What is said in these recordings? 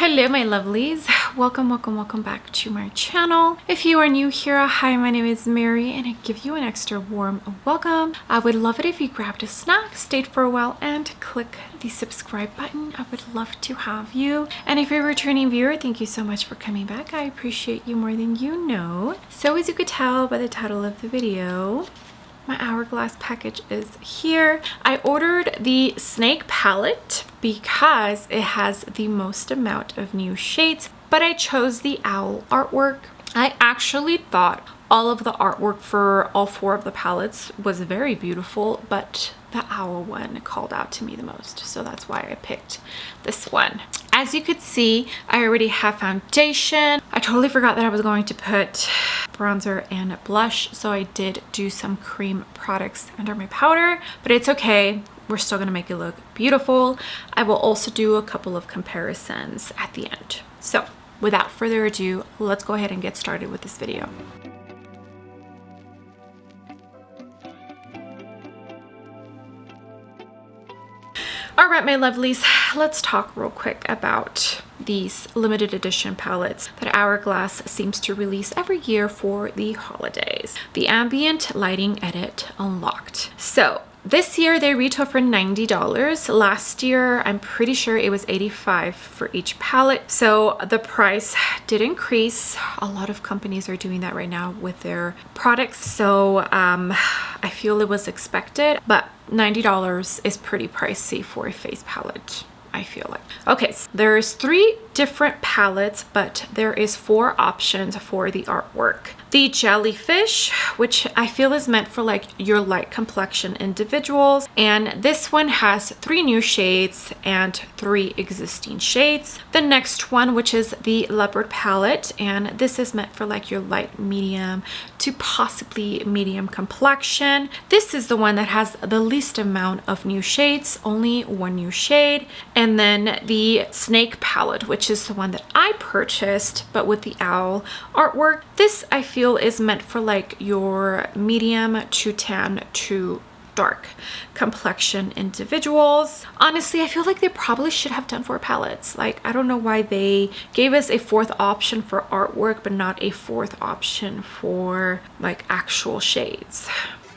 Hello my lovelies, welcome back to my channel. If you are new here, hi, my name is Mary and I give you an extra warm welcome. I would love it if you grabbed a snack, stayed for a while and click the subscribe button. I would love to have you. And if you're a returning viewer, thank you so much for coming back. I appreciate you more than you know. So as you could tell by the title of the video, my Hourglass package is here. I ordered the Snake palette because it has the most amount of new shades, but I chose the owl artwork. I actually thought all of the artwork for all four of the palettes was very beautiful, but the owl one called out to me the most, so that's why I picked this one. As you could see, I already have foundation. I totally forgot that I was going to put bronzer and blush, so I did do some cream products under my powder, but it's okay. We're still gonna make it look beautiful. I will also do a couple of comparisons at the end. So without further ado, let's go ahead and get started with this video. All right, my lovelies, let's talk real quick about these limited edition palettes that Hourglass seems to release every year for the holidays. The Ambient Lighting Edit Unlocked. So this year they retail for $90. Last year, I'm pretty sure it was $85 for each palette. So the price did increase. A lot of companies are doing that right now with their products. So I feel it was expected, but $90 is pretty pricey for a face palette, I feel like. Okay, so there's 3 different palettes, but there is 4 options for the artwork. The Jellyfish, which I feel is meant for like your light complexion individuals, and this one has 3 new shades and 3 existing shades. The next one, which is the Leopard palette, and this is meant for like your light medium to possibly medium complexion. This is the one that has the least amount of new shades, only 1 new shade. And then the Snake palette, which is the one that I purchased, but with the owl artwork. This I feel is meant for like your medium to tan to dark complexion individuals. Honestly, I feel like they probably should have done 4 palettes. Like, I don't know why they gave us a 4th option for artwork, but not a 4th option for like actual shades.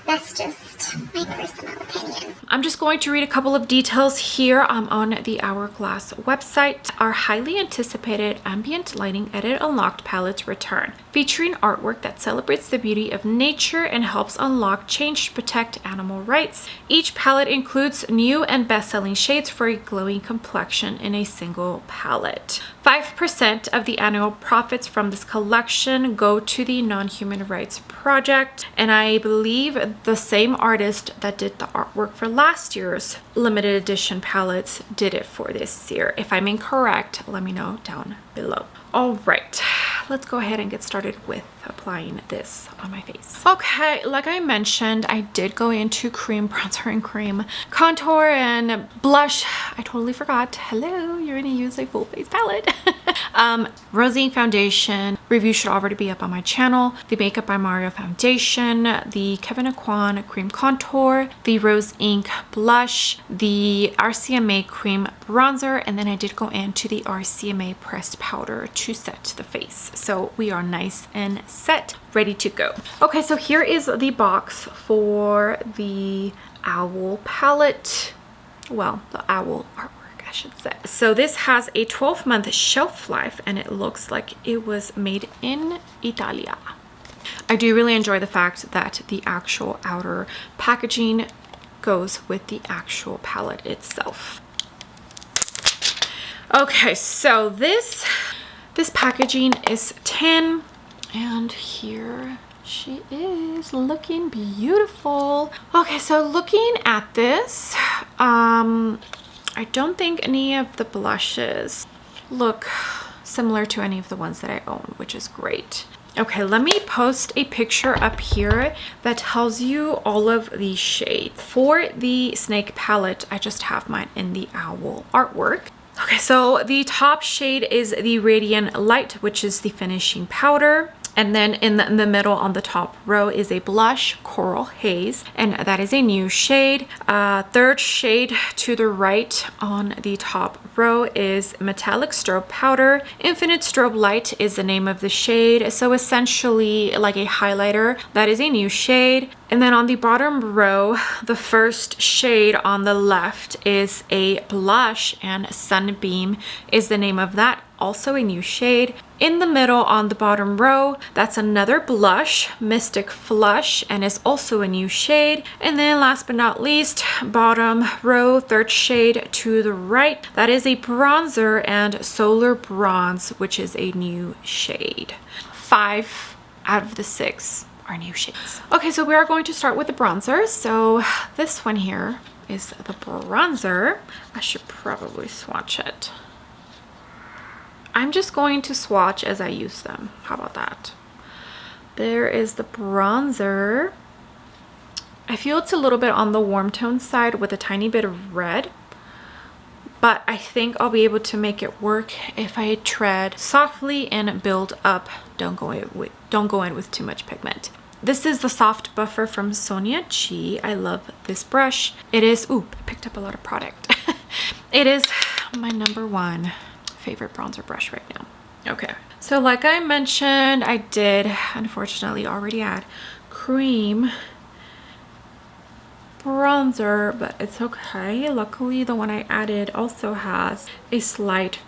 That's just my personal opinion. I'm just going to read a couple of details here on the Hourglass website. Our highly anticipated Ambient Lighting Edit Unlocked palettes return, featuring artwork that celebrates the beauty of nature and helps unlock change to protect animal rights. Each palette includes new and best-selling shades for a glowing complexion in a single palette. 5% of the annual profits from this collection go to the Non-Human Rights Project, and I believe the same artist that did the artwork for last year's limited edition palettes did it for this year. If I'm incorrect, let me know down below. All right, let's go ahead and get started with applying this on my face. Okay, like I mentioned, I did go into cream bronzer and cream contour and blush. I totally forgot. Hello, you're gonna use a full face palette. Rosine foundation review should already be up on my channel. The Makeup by Mario foundation, the Kevyn Aucoin cream contour, the Rose Ink blush, the RCMA cream bronzer, and then I did go into the RCMA pressed powder to set the face. So we are nice and set, ready to go. Okay, so here is the box for the owl palette. Well, the owl artwork, I should say. So this has a 12-month shelf life and it looks like it was made in Italia. I do really enjoy the fact that the actual outer packaging goes with the actual palette itself. Okay, so this packaging is tin, and here she is looking beautiful. Okay, so looking at this, I don't think any of the blushes look similar to any of the ones that I own, which is great. Okay, let me post a picture up here that tells you all of the shades. For the Snake palette, I just have mine in the owl artwork. Okay, so the top shade is the Radiant Light, which is the finishing powder. And then in the middle on the top row is a blush, Coral Haze, and that is a new shade. Third shade to the right on the top row is Metallic Strobe Powder. Infinite Strobe Light is the name of the shade, so essentially like a highlighter. That is a new shade. And then on the bottom row, the first shade on the left is a blush, and Sunbeam is the name of that, also a new shade. In the middle on the bottom row, that's another blush, Mystic Flush, and is also a new shade. And then last but not least, bottom row, third shade to the right, that is a bronzer, and Solar Bronze, which is a new shade. 5 out of the 6 are new shades. Okay, so we are going to start with the bronzer. So this one here is the bronzer. I should probably swatch it. I'm just going to swatch as I use them. How about that? There is the bronzer. I feel it's a little bit on the warm tone side with a tiny bit of red, but I think I'll be able to make it work if I tread softly and build up. Don't go in with too much pigment. This is the Soft Buffer from Sonia G. I love this brush. It is, ooh, I picked up a lot of product. It is my #1 favorite bronzer brush right now. Okay, so like I mentioned, I did unfortunately already add cream bronzer, but it's okay. Luckily, the one I added also has a slight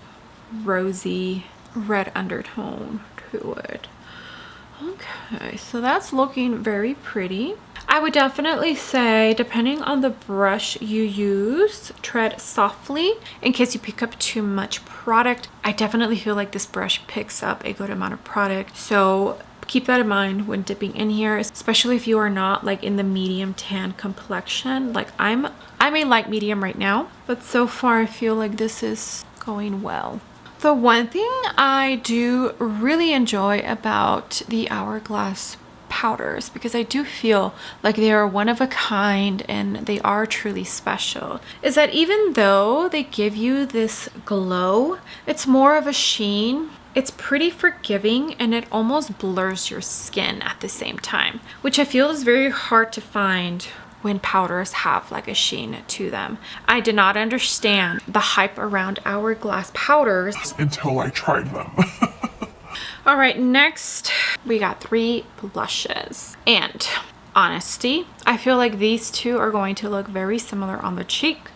rosy red undertone to it. Okay, so that's looking very pretty. I would definitely say, depending on the brush you use, tread softly in case you pick up too much product. I definitely feel like this brush picks up a good amount of product, so keep that in mind when dipping in here, especially if you are not like in the medium tan complexion. Like I'm a light medium right now, but so far I feel like this is going well. The one thing I do really enjoy about the Hourglass powders, because I do feel like they are one of a kind and they are truly special, is that even though they give you this glow, it's more of a sheen. It's pretty forgiving and it almost blurs your skin at the same time, which I feel is very hard to find when powders have like a sheen to them. I did not understand the hype around Hourglass powders until I tried them. All right, next we got 3 blushes. And honesty, I feel like these two are going to look very similar on the cheek.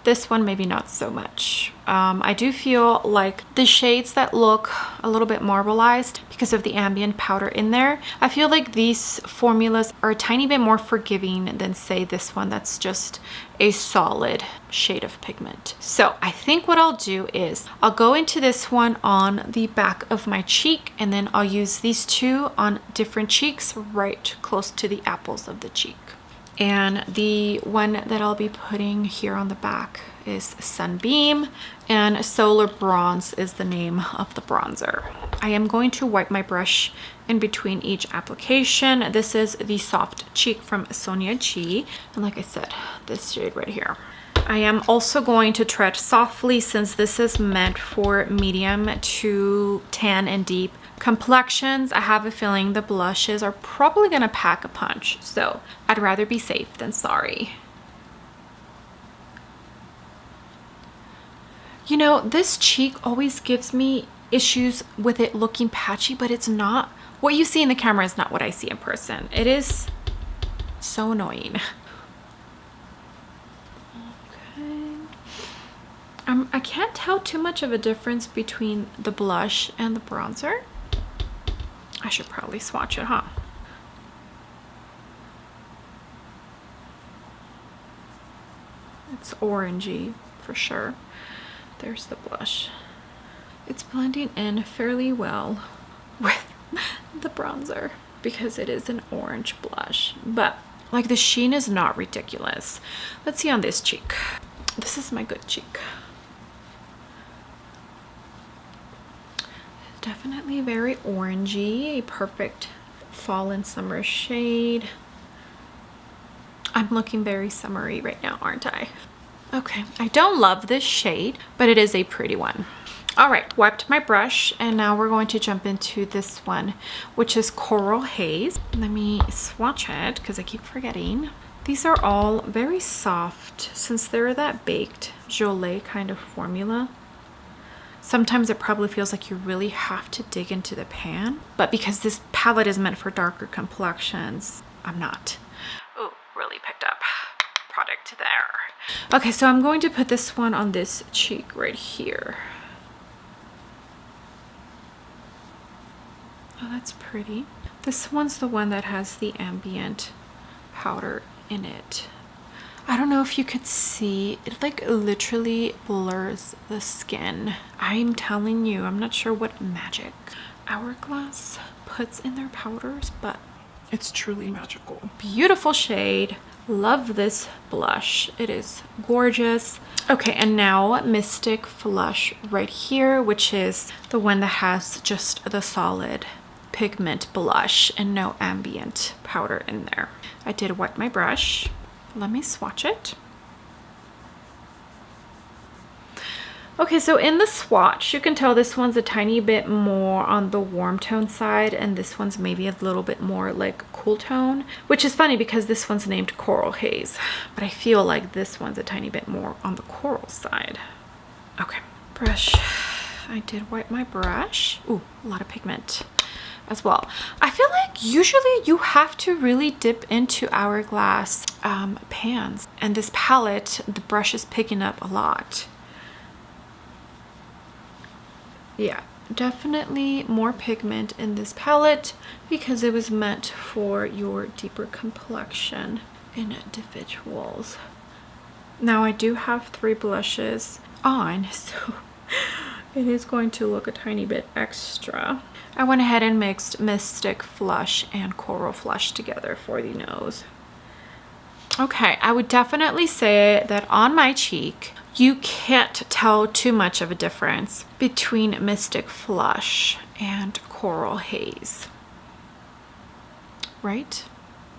This one maybe not so much. I do feel like the shades that look a little bit marbleized because of the ambient powder in there, I feel like these formulas are a tiny bit more forgiving than say this one that's just a solid shade of pigment. So I think what I'll do is I'll go into this one on the back of my cheek, and then I'll use these two on different cheeks right close to the apples of the cheek. And the one that I'll be putting here on the back is Sunbeam, and Solar Bronze is the name of the bronzer. I am going to wipe my brush in between each application. This is the Soft Cheek from Sonia G, and like I said, this shade right here. I am also going to tread softly since this is meant for medium to tan and deep complexions. I have a feeling the blushes are probably gonna pack a punch, so I'd rather be safe than sorry. You know, this cheek always gives me issues with it looking patchy, but it's not. What you see in the camera is not what I see in person. It is so annoying. Okay. I can't tell too much of a difference between the blush and the bronzer. I should probably swatch it, huh? It's orangey for sure. There's the blush. It's blending in fairly well with the bronzer because it is an orange blush, but like the sheen is not ridiculous. Let's see on this cheek. This is my good cheek. Definitely very orangey, a perfect fall and summer shade. I'm looking very summery right now, aren't I? Okay, I don't love this shade, but it is a pretty one. All right, wiped my brush, and now we're going to jump into this one, which is Coral Haze. Let me swatch it because I keep forgetting. These are all very soft since they're that baked gelée kind of formula. Sometimes it probably feels like you really have to dig into the pan, but because this palette is meant for darker complexions, I'm not. Oh, really picked up product there. Okay, so I'm going to put this one on this cheek right here. Oh, that's pretty. This one's the one that has the ambient powder in it. I don't know if you could see, it like literally blurs the skin. I'm telling you, I'm not sure what magic Hourglass puts in their powders, but it's truly magical. Beautiful shade. Love this blush. It is gorgeous. Okay, and now Mystic Flush right here, which is the one that has just the solid pigment blush and no ambient powder in there. I did wipe my brush. Let me swatch it. Okay, so in the swatch, you can tell this one's a tiny bit more on the warm tone side, and this one's maybe a little bit more like cool tone, which is funny because this one's named Coral Haze, but I feel like this one's a tiny bit more on the coral side. Okay, brush. I did wipe my brush. Ooh, a lot of pigment as well. I feel like usually you have to really dip into Hourglass pans, and this palette, the brush is picking up a lot. Yeah, definitely more pigment in this palette because it was meant for your deeper complexion individuals. Now I do have 3 blushes on, so it is going to look a tiny bit extra. I went ahead and mixed Mystic Flush and Coral Flush together for the nose. Okay, I would definitely say that on my cheek, you can't tell too much of a difference between Mystic Flush and Coral Haze. Right?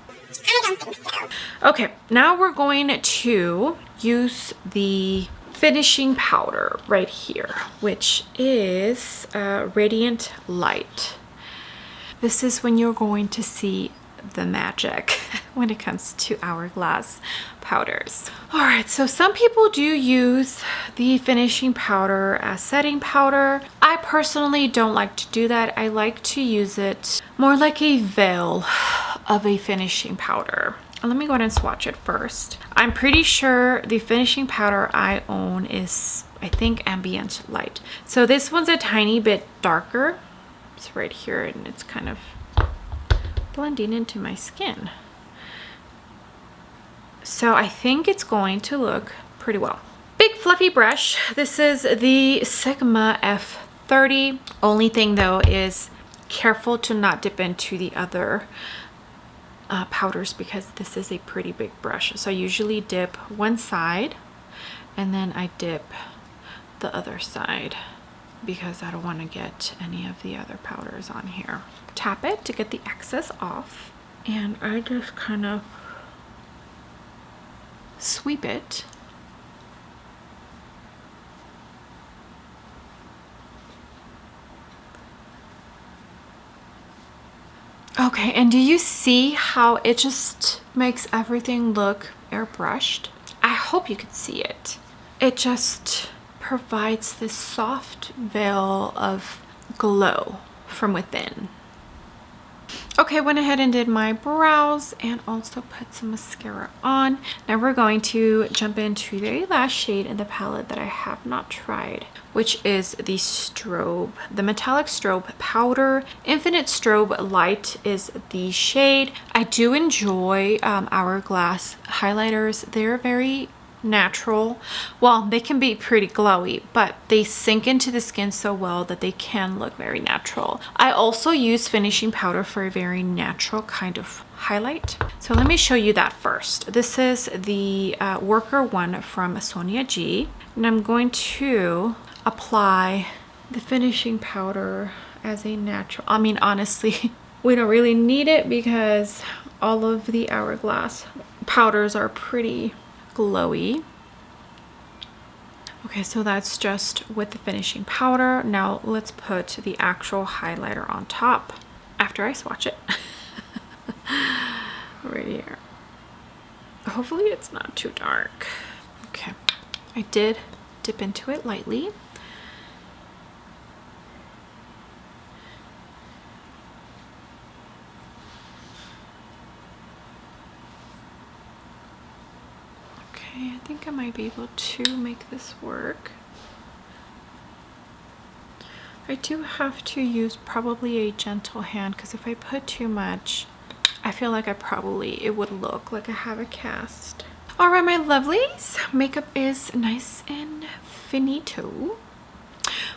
I don't think so. Okay, now we're going to use the finishing powder right here, which is Radiant Light. This is when you're going to see the magic when it comes to Hourglass powders. All right, so some people do use the finishing powder as setting powder. I personally don't like to do that. I like to use it more like a veil of a finishing powder. Let me go ahead and swatch it first. I'm pretty sure the finishing powder I own is, I think, Ambient Light. So this one's a tiny bit darker. It's right here and it's kind of blending into my skin. So I think it's going to look pretty well. Big fluffy brush. This is the Sigma F30. Only thing though is careful to not dip into the other powders because this is a pretty big brush. So I usually dip one side and then I dip the other side because I don't want to get any of the other powders on here. Tap it to get the excess off, and I just kind of sweep it. Okay, and do you see how it just makes everything look airbrushed? I hope you could see it. It just provides this soft veil of glow from within. Okay, went ahead and did my brows and also put some mascara on. Now we're going to jump into the very last shade in the palette that I have not tried, which is the Strobe, the Metallic Strobe Powder. Infinite Strobe Light is the shade. I do enjoy Hourglass highlighters. They're very natural. Well, they can be pretty glowy, but they sink into the skin so well that they can look very natural. I also use finishing powder for a very natural kind of highlight. So let me show you that first. This is the Worker one from Sonia G, and I'm going to apply the finishing powder as a natural. I mean, honestly, we don't really need it because all of the Hourglass powders are pretty glowy. Okay, so that's just with the finishing powder. Now let's put the actual highlighter on top after I swatch it. Right here. Hopefully it's not too dark. Okay, I did dip into it lightly. Okay, I think I might be able to make this work. I do have to use probably a gentle hand because if I put too much, I feel like it would look like I have a cast. All right, my lovelies, makeup is nice and finito.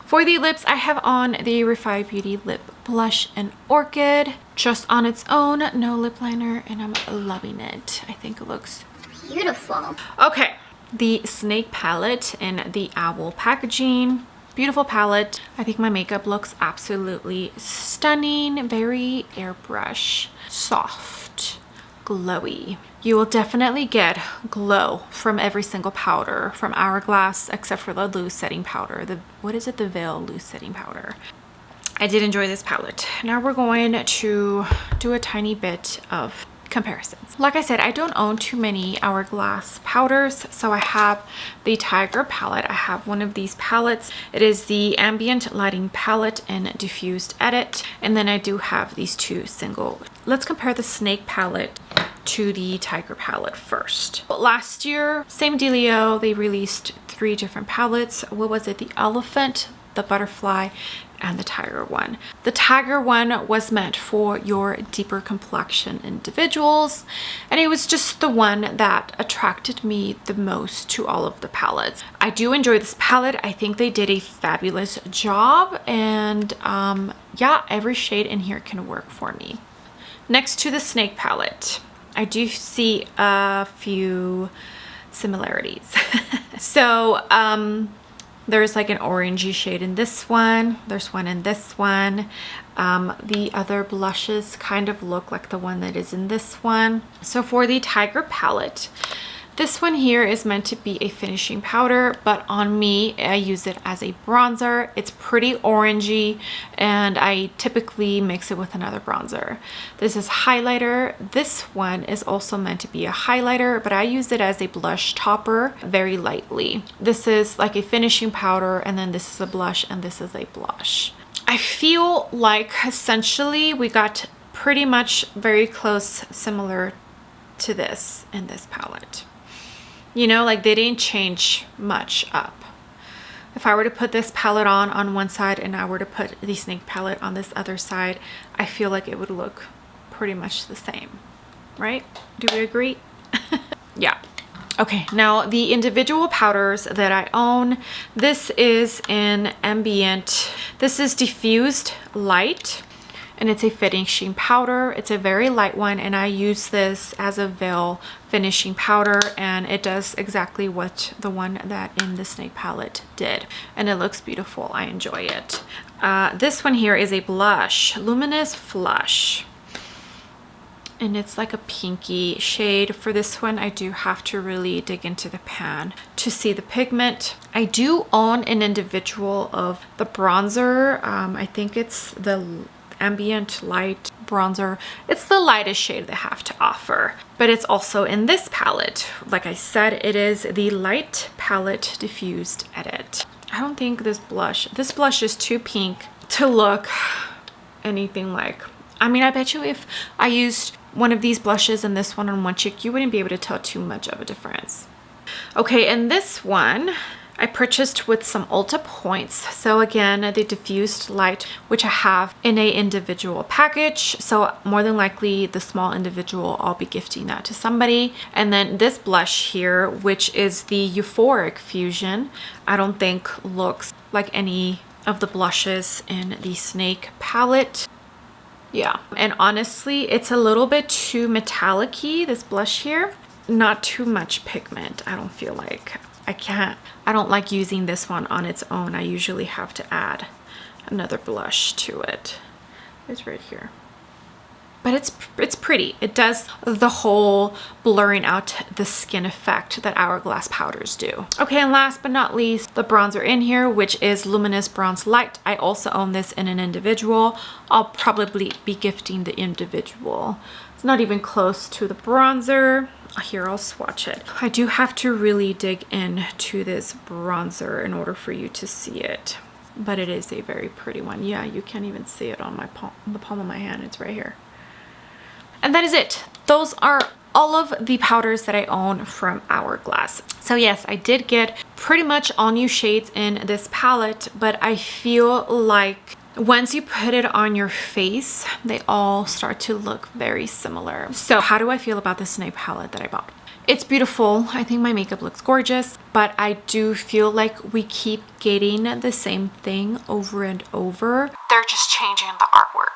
For the lips, I have on the Refi Beauty Lip Blush in Orchid, just on its own, no lip liner, and I'm loving it. I think it looks Beautiful. okay. The Snake palette in the Owl packaging. Beautiful palette. I think my makeup looks absolutely stunning. Very airbrush, soft, glowy. You will definitely get glow from every single powder from Hourglass, except for the loose setting powder. The Veil loose setting powder. I did enjoy this palette. Now we're going to do a tiny bit of comparisons. Like I said, I don't own too many Hourglass powders, so I have the Tiger palette. I have one of these palettes. It is the Ambient Lighting palette in Diffused Edit, and then I do have these two single. Let's compare the Snake palette to the Tiger palette first. Last year, same dealio, they released 3 different palettes. What was it? The Elephant, the Butterfly, and the Tiger one. The Tiger one was meant for your deeper complexion individuals, and it was just the one that attracted me the most to all of the palettes. I do enjoy this palette. I think they did a fabulous job, and yeah, every shade in here can work for me. Next to the Snake palette, I do see a few similarities. So there's like an orangey shade in this one. There's one in this one. The other blushes kind of look like the one that is in this one. So for the Tiger palette, this one here is meant to be a finishing powder, but on me, I use it as a bronzer. It's pretty orangey, and I typically mix it with another bronzer. This is highlighter. This one is also meant to be a highlighter, but I use it as a blush topper very lightly. This is like a finishing powder, and then this is a blush, and this is a blush. I feel like essentially we got pretty much very close, similar to this in this palette. You know, like they didn't change much up. If I were to put this palette on one side and I were to put the Snake palette on this other side, I feel like it would look pretty much the same, right? Do we agree? Yeah. Okay, now the individual powders that I own, this is in Ambient. This is Diffused Light, and it's a finishing powder. It's a very light one, and I use this as a veil finishing powder, and it does exactly what the one that in the Snake palette did, and it looks beautiful. I enjoy it. This one here is a blush, Luminous Flush, and it's like a pinky shade. For this one, I do have to really dig into the pan to see the pigment. I do own an individual of the bronzer. I think it's the Ambient Light bronzer. It's the lightest shade they have to offer, but it's also in this palette. Like I said, it is the Light Palette Diffused Edit. I don't think this blush is too pink to look anything like. I mean, I bet you if I used one of these blushes and this one on one cheek, you wouldn't be able to tell too much of a difference. Okay, and this one I purchased with some Ulta points. So again, the Diffused Light, which I have in a individual package. So more than likely the small individual, I'll be gifting that to somebody. And then this blush here, which is the Euphoric Fusion, I don't think looks like any of the blushes in the Snake palette. Yeah, and honestly, it's a little bit too metallic-y, this blush here. Not too much pigment, I don't feel like. I don't like using this one on its own. I usually have to add another blush to it. It's right here. but it's pretty. It does the whole blurring out the skin effect that Hourglass powders do. Okay, and last but not least, the bronzer in here, which is Luminous Bronze Light. I also own this in an individual. I'll probably be gifting the individual. It's not even close to the bronzer. Here, I'll swatch it. I do have to really dig into this bronzer in order for you to see it, but it is a very pretty one. Yeah, you can't even see it on my palm, the palm of my hand. It's right here. And that is it. Those are all of the powders that I own from Hourglass. So yes, I did get pretty much all new shades in this palette, but I feel like once you put it on your face, they all start to look very similar. So how do I feel about the Snake palette that I bought? It's beautiful. I think my makeup looks gorgeous, but I do feel like we keep getting the same thing over and over. They're just changing the artwork.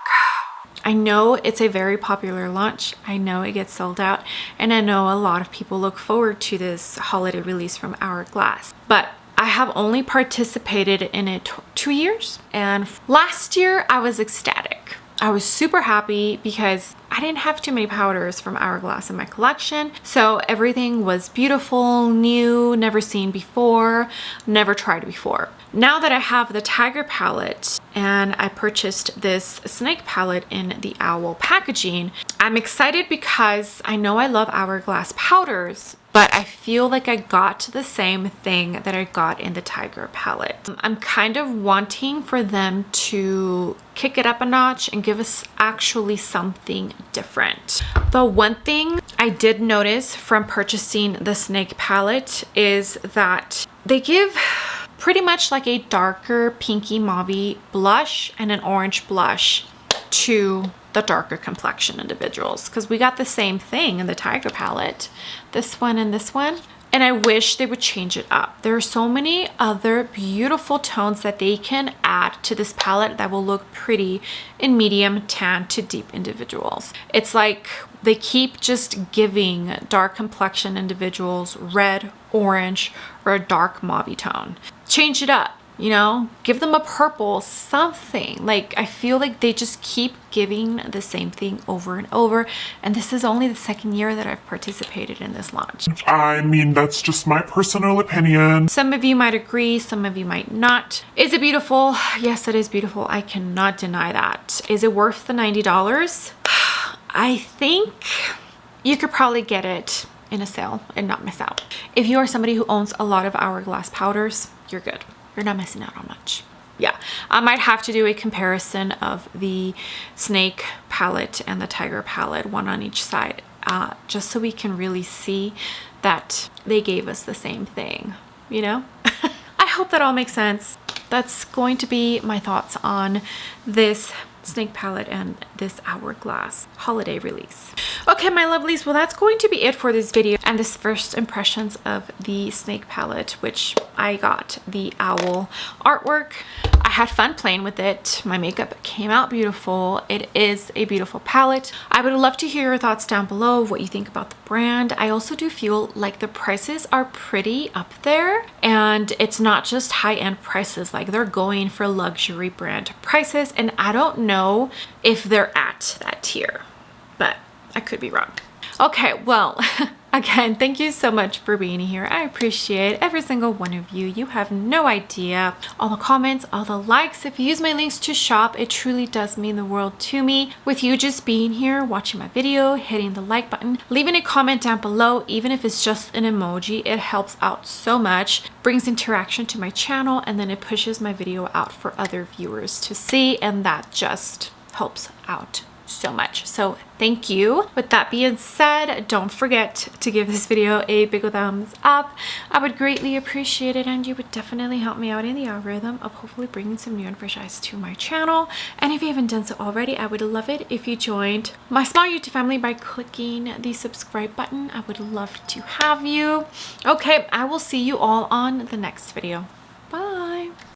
I know it's a very popular launch. I know it gets sold out, and I know a lot of people look forward to this holiday release from Hourglass, but I have only participated in it 2 years, and last year I was ecstatic. I was super happy because I didn't have too many powders from Hourglass in my collection, so everything was beautiful, new, never seen before, never tried before. Now that I have the Tiger palette and I purchased this Snake palette in the Owl packaging, I'm excited because I know I love Hourglass powders, but I feel like I got the same thing that I got in the Tiger palette. I'm kind of wanting for them to kick it up a notch and give us actually something different. The one thing I did notice from purchasing the Snake palette is that they give pretty much like a darker pinky mauve blush and an orange blush to the darker complexion individuals, because we got the same thing in the Tiger palette, this one and this one, and I wish they would change it up. There are so many other beautiful tones that they can add to this palette that will look pretty in medium tan to deep individuals. It's like they keep just giving dark complexion individuals red, orange, or a dark mauve tone. Change it up. You know, give them a purple, something. Like, I feel like they just keep giving the same thing over and over, and this is only the second year that I've participated in this launch. I mean, that's just my personal opinion. Some of you might agree, some of you might not. Is it beautiful? Yes, it is beautiful. I cannot deny that. Is it worth the $90? I think you could probably get it in a sale and not miss out. If you are somebody who owns a lot of Hourglass powders, you're good. You're not missing out on much. Yeah, I might have to do a comparison of the Snake palette and the Tiger palette, one on each side, just so we can really see that they gave us the same thing, you know? I hope that all makes sense. That's going to be my thoughts on this Snake palette and this Hourglass holiday release. Okay, my lovelies, well, that's going to be it for this video and this first impressions of the Snake palette, which I got the owl artwork. I had fun playing with it. My makeup came out beautiful. It is a beautiful palette. I would love to hear your thoughts down below, what you think about the brand. I also do feel like the prices are pretty up there, and it's not just high-end prices. Like, they're going for luxury brand prices, and I don't know if they're at that tier, but I could be wrong. Okay, well, again, thank you so much for being here. I appreciate every single one of you. You have no idea. All the comments, all the likes. If you use my links to shop, it truly does mean the world to me. With you just being here, watching my video, hitting the like button, leaving a comment down below, even if it's just an emoji, it helps out so much, brings interaction to my channel, and then it pushes my video out for other viewers to see, and that just helps out so much. So thank you. With that being said, don't forget to give this video a big thumbs up. I would greatly appreciate it, and you would definitely help me out in the algorithm of hopefully bringing some new and fresh eyes to my channel. And if you haven't done so already, I would love it if you joined my small YouTube family by clicking the subscribe button. I would love to have you. Okay, I will see you all on the next video.